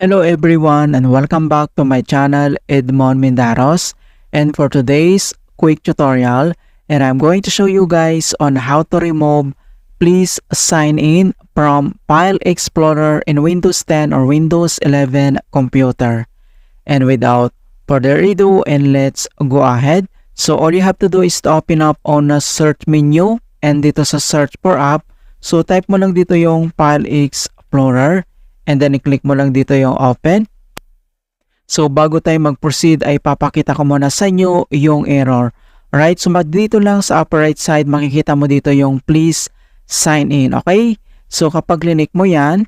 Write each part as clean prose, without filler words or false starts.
Hello everyone and welcome back to my channel Edmond Mindaros, and for today's quick tutorial, and I'm going to show you guys on how to remove please sign in from File Explorer in Windows 10 or Windows 11 computer. And without further ado, and let's go ahead. So all you have to do is to open up on a search menu, and dito sa search for app, so type mo lang dito yung File Explorer. And then i-click mo lang dito yung open. So bago tayo mag-proceed ay papakita ko muna sa inyo yung error. Alright, so dito lang sa upper right side makikita mo dito yung please sign in. Okay, so kapag click mo yan,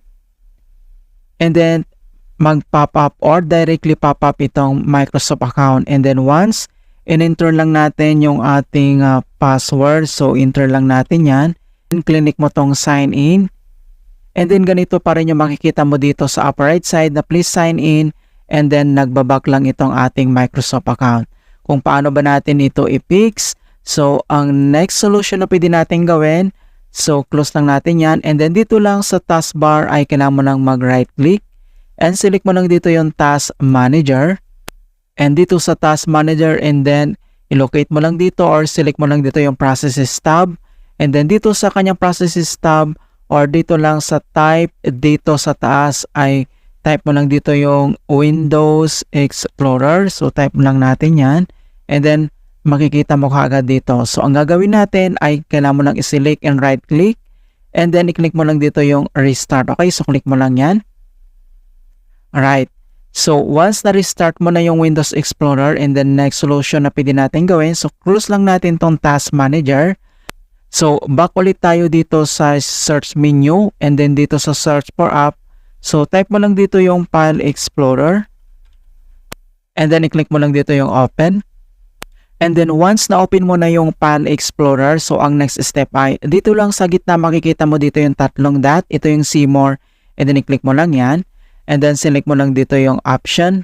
and then mag-pop up or directly pop up itong Microsoft account. And then once in-enter lang natin yung ating password, so enter lang natin yan. And click mo tong sign in. And then ganito pa rin yung makikita mo dito sa upper right side na please sign in, and then nagbaback lang itong ating Microsoft account. Kung paano ba natin ito i-fix? So ang next solution na pwede natin gawin, so close lang natin yan, and then dito lang sa taskbar ay kailangan mo lang mag right click and select mo lang dito yung task manager, and dito sa task manager, and then ilocate mo lang dito or select mo lang dito yung processes tab, and then dito sa kanyang processes tab or dito lang sa type, dito sa taas ay type mo lang dito yung Windows Explorer. So type mo lang natin yan, and then makikita mo kaagad dito. So ang gagawin natin ay kailangan mo lang i-select and right click, and then i-click mo lang dito yung restart. Okay, so click mo lang yan. Alright, so once na restart mo na yung Windows Explorer, and then next solution na pwede natin gawin, so close lang natin tong task manager. So, back ulit tayo dito sa search menu, and then dito sa search for app. So, type mo lang dito yung File Explorer, and then i-click mo lang dito yung open. And then once na open mo na yung File Explorer, so ang next step ay dito lang sa gitna makikita mo dito yung tatlong dot. Ito yung see more, and then i-click mo lang yan. And then select mo lang dito yung option,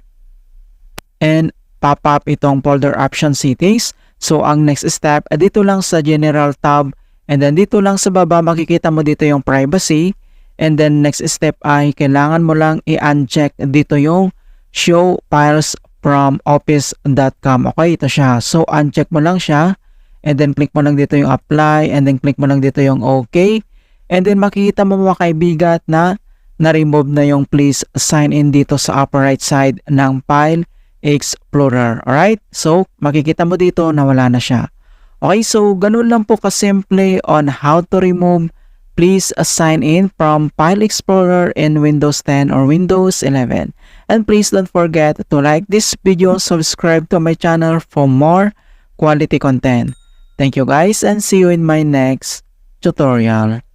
and pop up itong folder option settings. So, ang next step, dito lang sa general tab, and then dito lang sa baba makikita mo dito yung privacy, and then next step ay kailangan mo lang i-uncheck dito yung show files from office.com. Okay, ito siya. So, uncheck mo lang siya, and then click mo lang dito yung apply, and then click mo lang dito yung okay, and then makikita mo mga kaibigan na na-remove na yung please sign in dito sa upper right side ng File Explorer. Alright, so makikita mo dito na wala na siya. Okay, so ganun lang po kasimple on how to remove please sign in from File Explorer in Windows 10 or Windows 11. And please don't forget to like this video, subscribe to my channel for more quality content. Thank you guys, and see you in my next tutorial.